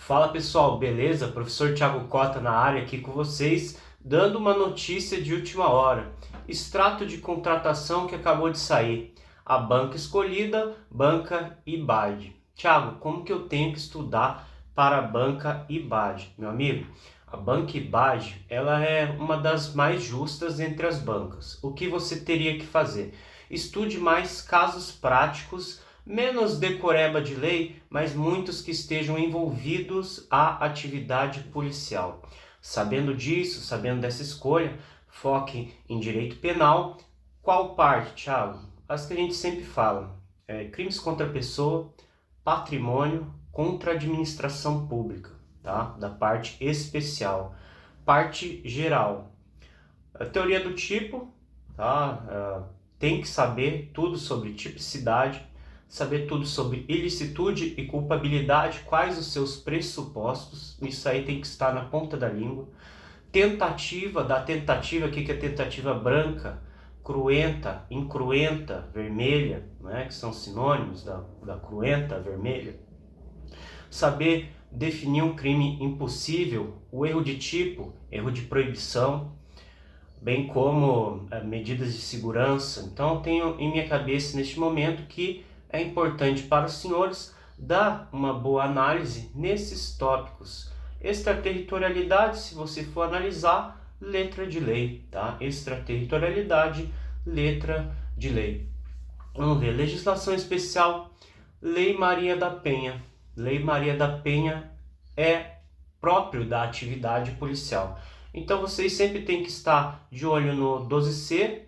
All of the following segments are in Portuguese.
Fala pessoal, beleza? Professor Thiago Cota na área aqui com vocês, dando uma notícia de última hora. Extrato de contratação que acabou de sair. A banca escolhida, Banca IBAD. Thiago, como que eu tenho que estudar para a Banca IBAD? Meu amigo, a Banca IBAD, ela é uma das mais justas entre as bancas. O que você teria que fazer? Estude mais casos práticos, menos decoreba de lei, mas muitos que estejam envolvidos à atividade policial. Sabendo disso, sabendo dessa escolha, foque em direito penal. Qual parte, Thiago? As que a gente sempre fala: crimes contra a pessoa, patrimônio, contra a administração pública, tá? Da parte especial. Parte geral, a teoria do tipo, tá? Tem que saber tudo sobre tipicidade, saber tudo sobre ilicitude e culpabilidade, quais os seus pressupostos, isso aí tem que estar na ponta da língua. Tentativa, da tentativa, o que é tentativa branca, cruenta, incruenta, vermelha, né? Que são sinônimos da cruenta, vermelha. Saber definir um crime impossível, o erro de tipo, erro de proibição, bem como medidas de segurança. Então eu tenho em minha cabeça neste momento que é importante para os senhores dar uma boa análise nesses tópicos. Extraterritorialidade, se você for analisar, letra de lei, tá? Extraterritorialidade, letra de lei. Vamos ver, legislação especial, Lei Maria da Penha. Lei Maria da Penha é próprio da atividade policial. Então vocês sempre têm que estar de olho no 12C,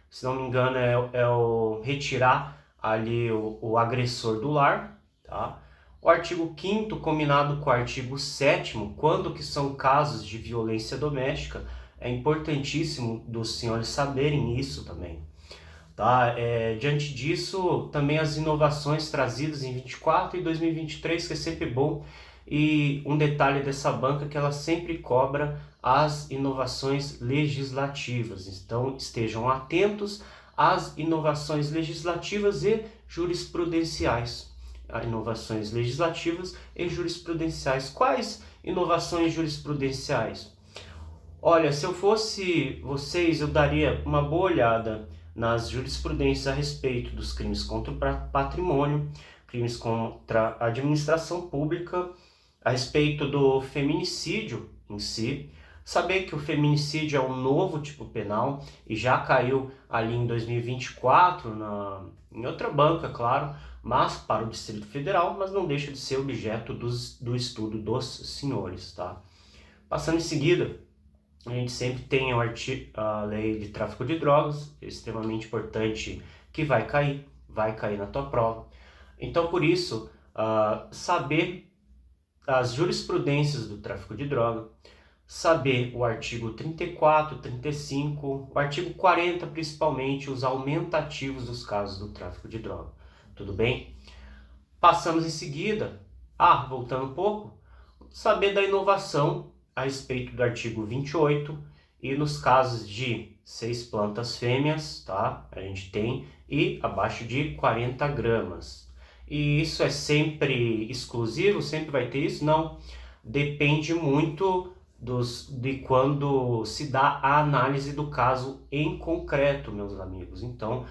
se não me engano é o retirar ali o agressor do lar, tá? O artigo 5º combinado com o artigo 7º, quando que são casos de violência doméstica, é importantíssimo dos senhores saberem isso também. Tá? Diante disso, também as inovações trazidas em 24 e 2023, que é sempre bom. E um detalhe dessa banca é que ela sempre cobra as inovações legislativas. Então estejam atentos às inovações legislativas e jurisprudenciais. Inovações legislativas e jurisprudenciais. Quais inovações jurisprudenciais? Olha, se eu fosse vocês, eu daria uma boa olhada nas jurisprudências a respeito dos crimes contra o patrimônio, crimes contra a administração pública, a respeito do feminicídio em si. Saber que o feminicídio é um novo tipo penal e já caiu ali em 2024 em outra banca, claro, mas para o Distrito Federal, mas não deixa de ser objeto do estudo dos senhores, tá? Passando em seguida, a gente sempre tem a lei de tráfico de drogas, extremamente importante, que vai cair na tua prova. Então, por isso, saber as jurisprudências do tráfico de droga, saber o artigo 34, 35, o artigo 40 principalmente, os aumentativos dos casos do tráfico de droga. Tudo bem? Passamos em seguida, voltando um pouco, saber da inovação a respeito do artigo 28 e nos casos de 6 plantas fêmeas, tá? A gente tem, e abaixo de 40 gramas. E isso é sempre exclusivo? Sempre vai ter isso? Não. Depende muito de quando se dá a análise do caso em concreto, meus amigos. Então,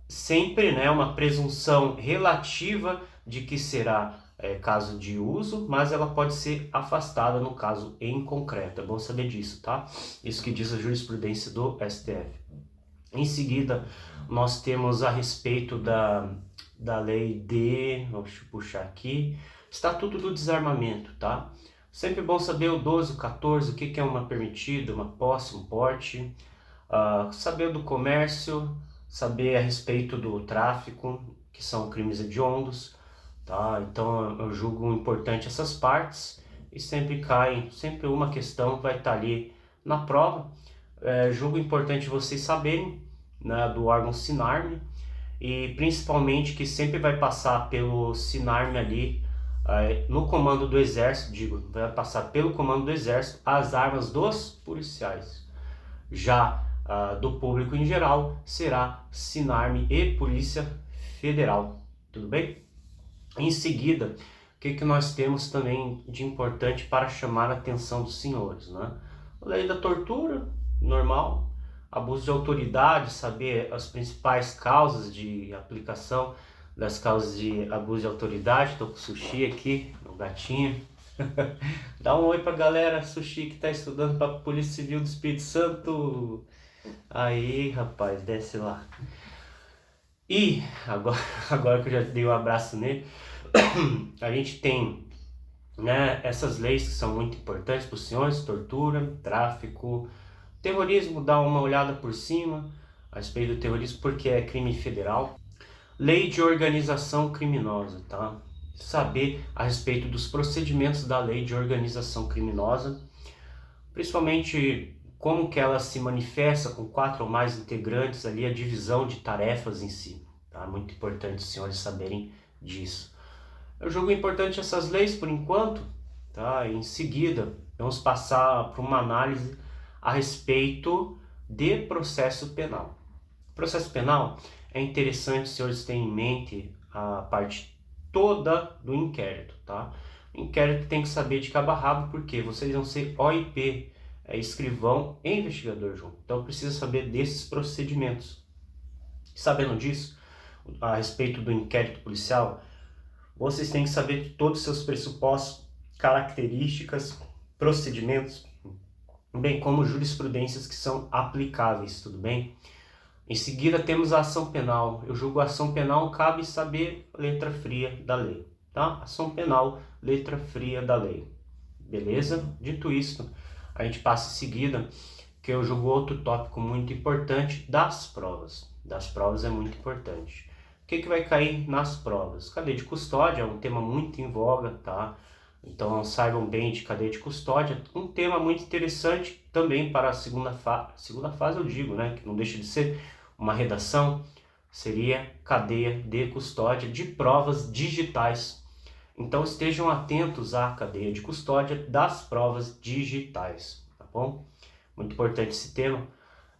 sempre, né, uma presunção relativa de que será caso de uso, mas ela pode ser afastada no caso em concreto. É bom saber disso, tá? Isso que diz a jurisprudência do STF. Em seguida, nós temos a respeito da lei deixa eu puxar aqui, Estatuto do Desarmamento, tá? Sempre bom saber o 12, o 14, o que é uma permitida, uma posse, um porte, saber do comércio, saber a respeito do tráfico, que são crimes hediondos, tá? Então eu julgo importante essas partes e sempre uma questão vai estar ali na prova. Julgo importante vocês saberem, né, do órgão SINARME e principalmente que sempre vai passar pelo SINARME ali, no comando do Exército, vai passar pelo comando do Exército as armas dos policiais. Já do público em geral será SINARME e Polícia Federal, tudo bem? Em seguida, que nós temos também de importante para chamar a atenção dos senhores, né? A lei da tortura, normal. Abuso de autoridade, saber as principais causas de aplicação das causas de abuso de autoridade. Tô com o Sushi aqui, o gatinho. Dá um oi pra galera, Sushi, que tá estudando pra Polícia Civil do Espírito Santo. Aí, rapaz, desce lá. E agora que eu já dei um abraço nele, a gente tem, né, essas leis que são muito importantes para os senhores: tortura, tráfico, terrorismo. Dá uma olhada por cima a respeito do terrorismo, porque é crime federal. Lei de organização criminosa, tá? Saber a respeito dos procedimentos da lei de organização criminosa, principalmente como que ela se manifesta com 4 ou mais integrantes ali, a divisão de tarefas em si, tá? Muito importante os senhores saberem disso. Eu julgo importante essas leis por enquanto, tá? Em seguida, vamos passar para uma análise a respeito de processo penal. Processo penal é interessante os senhores terem em mente a parte toda do inquérito, tá? O inquérito tem que saber de cabo a rabo, porque vocês vão ser OIP, escrivão e investigador junto. Então precisa saber desses procedimentos. Sabendo disso, a respeito do inquérito policial, vocês têm que saber de todos os seus pressupostos, características, procedimentos, bem como jurisprudências que são aplicáveis, tudo bem? Em seguida temos a ação penal. Eu julgo a ação penal, cabe saber letra fria da lei, tá? Ação penal, letra fria da lei. Beleza? Dito isso, a gente passa em seguida, que eu julgo outro tópico muito importante, das provas. Das provas é muito importante. O que vai cair nas provas? Cadeia de custódia é um tema muito em voga, tá? Então saibam bem de cadeia de custódia. Um tema muito interessante também para a segunda fase, eu digo, né? Que não deixa de ser uma redação, seria cadeia de custódia de provas digitais. Então estejam atentos à cadeia de custódia das provas digitais, tá bom? Muito importante esse tema.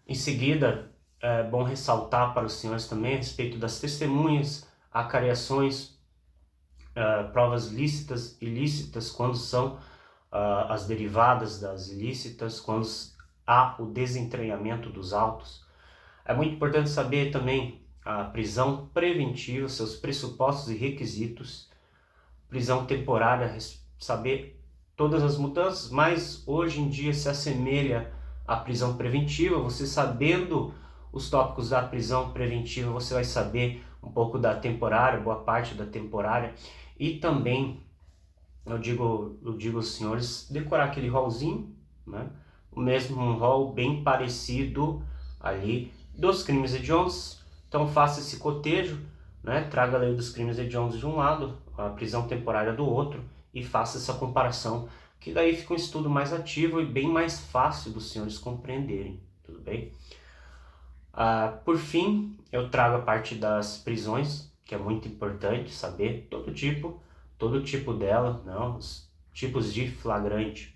Em seguida, é bom ressaltar para os senhores também a respeito das testemunhas, acariações, provas lícitas, ilícitas, quando são as derivadas das ilícitas, quando há o desentranhamento dos autos. É muito importante saber também a prisão preventiva, seus pressupostos e requisitos, prisão temporária, saber todas as mudanças, mas hoje em dia se assemelha à prisão preventiva. Você sabendo os tópicos da prisão preventiva, você vai saber um pouco da temporária, boa parte da temporária, e também, eu digo aos senhores, decorar aquele rolzinho, né? O mesmo rol bem parecido ali dos crimes hediondos. Então faça esse cotejo, né? Traga a lei dos crimes hediondos de um lado, a prisão temporária do outro, e faça essa comparação, que daí fica um estudo mais ativo e bem mais fácil dos senhores compreenderem, tudo bem? Por fim, eu trago a parte das prisões, que é muito importante saber todo tipo dela, não? Os tipos de flagrante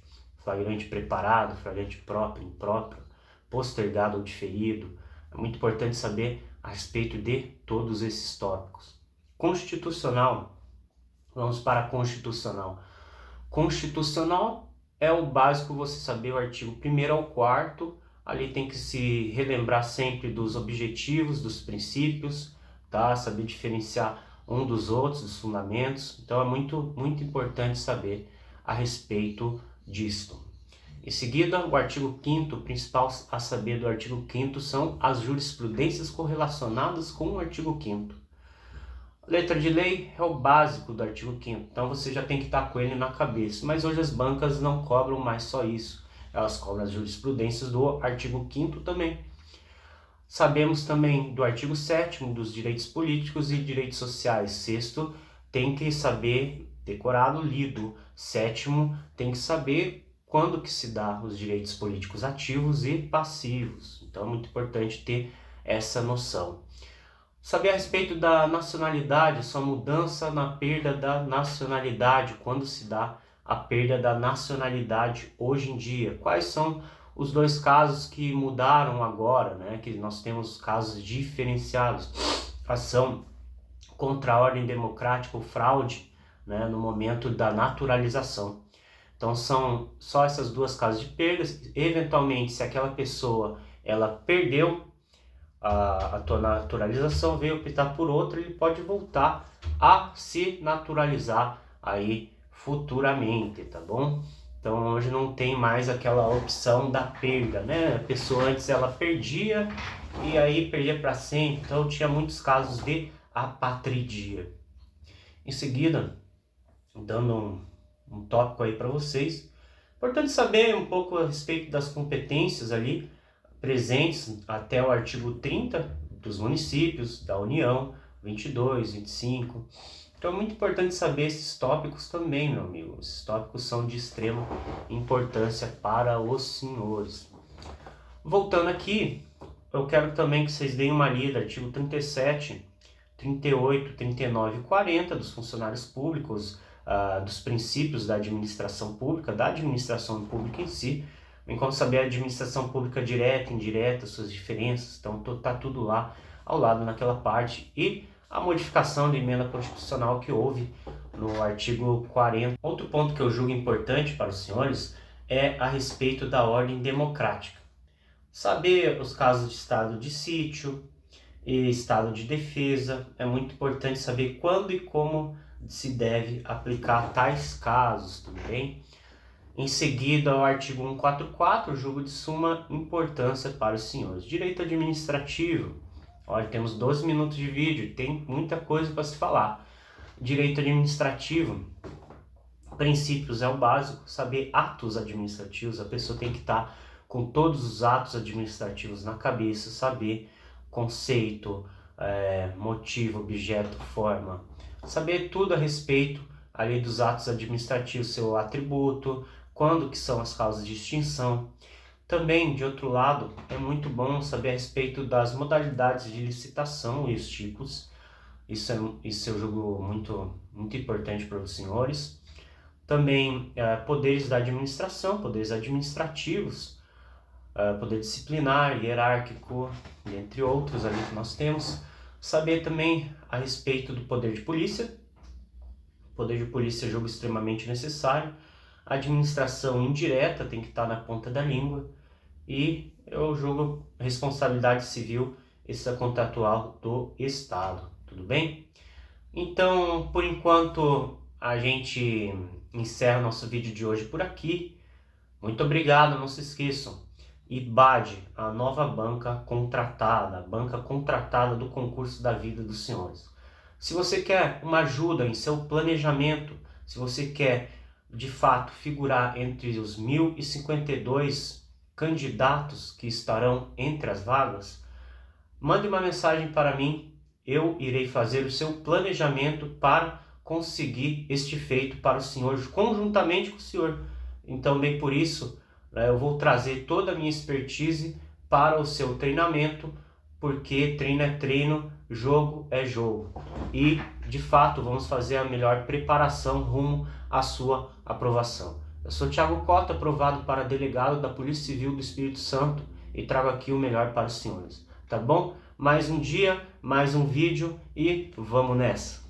preparado, flagrante próprio, impróprio, postergado ou diferido. É muito importante saber a respeito de todos esses tópicos. Constitucional, vamos para a constitucional. Constitucional é o básico, você saber o artigo 1º ao 4º, ali tem que se relembrar sempre dos objetivos, dos princípios, tá? Saber diferenciar um dos outros, dos fundamentos. Então é muito importante saber a respeito disto. Em seguida, o artigo 5º, o principal a saber do artigo 5º são as jurisprudências correlacionadas com o artigo 5º. Letra de lei é o básico do artigo 5º, então você já tem que estar com ele na cabeça. Mas hoje as bancas não cobram mais só isso, elas cobram as jurisprudências do artigo 5º também. Sabemos também do artigo 7º, dos direitos políticos e direitos sociais. 6º tem que saber decorado, lido. 7º tem que saber quando que se dá os direitos políticos ativos e passivos. Então é muito importante ter essa noção. Saber a respeito da nacionalidade, sua mudança na perda da nacionalidade, quando se dá a perda da nacionalidade hoje em dia. Quais são os 2 casos que mudaram agora, né? Que nós temos casos diferenciados. Ação contra a ordem democrática ou fraude né, no momento da naturalização. Então são só essas duas causas de perdas. Eventualmente, se aquela pessoa ela perdeu a tua naturalização, veio optar por outra, ele pode voltar a se naturalizar aí futuramente, tá bom? Então hoje não tem mais aquela opção da perda, né? A pessoa antes ela perdia e aí perdia para sempre, então tinha muitos casos de apatridia. Em seguida, dando um tópico aí para vocês, importante saber um pouco a respeito das competências ali presentes até o artigo 30 dos municípios, da União, 22, 25. Então é muito importante saber esses tópicos também, meu amigo. Esses tópicos são de extrema importância para os senhores. Voltando aqui, eu quero também que vocês deem uma lida, artigo 37, 38, 39 e 40 dos funcionários públicos, dos princípios da administração pública em si, bem como saber a administração pública direta, indireta, suas diferenças. Então tá tudo lá ao lado naquela parte. E a modificação da emenda constitucional que houve no artigo 40. Outro ponto que eu julgo importante para os senhores é a respeito da ordem democrática. Saber os casos de estado de sítio e estado de defesa. É muito importante saber quando e como se deve aplicar tais casos, tudo bem? Em seguida, o artigo 144, julgo de suma importância para os senhores. Direito administrativo. Olha, temos 12 minutos de vídeo, tem muita coisa para se falar. Direito administrativo. Princípios é o básico, saber atos administrativos. A pessoa tem que estar com todos os atos administrativos na cabeça, saber conceito, motivo, objeto, forma. Saber tudo a respeito ali dos atos administrativos, seu atributo, quando que são as causas de extinção. Também, de outro lado, é muito bom saber a respeito das modalidades de licitação e os tipos. Isso eu julgo muito importante para os senhores. Também poderes da administração, poderes administrativos, poder disciplinar, hierárquico, entre outros ali que nós temos. Saber também a respeito do poder de polícia. O poder de polícia é jogo extremamente necessário. A administração indireta tem que estar na ponta da língua. E eu julgo responsabilidade civil extracontratual do Estado. Tudo bem? Então, por enquanto, a gente encerra nosso vídeo de hoje por aqui. Muito obrigado, não se esqueçam. IBAD, a nova banca contratada, a banca contratada do concurso da vida dos senhores. Se você quer uma ajuda em seu planejamento, se você quer de fato figurar entre os 1.052 candidatos que estarão entre as vagas, mande uma mensagem para mim, eu irei fazer o seu planejamento para conseguir este feito para o senhor, conjuntamente com o senhor. Então, bem por isso, eu vou trazer toda a minha expertise para o seu treinamento, porque treino é treino, jogo é jogo. E, de fato, vamos fazer a melhor preparação rumo à sua aprovação. Eu sou Thiago Cota, aprovado para delegado da Polícia Civil do Espírito Santo e trago aqui o melhor para os senhores. Tá bom? Mais um dia, mais um vídeo e vamos nessa!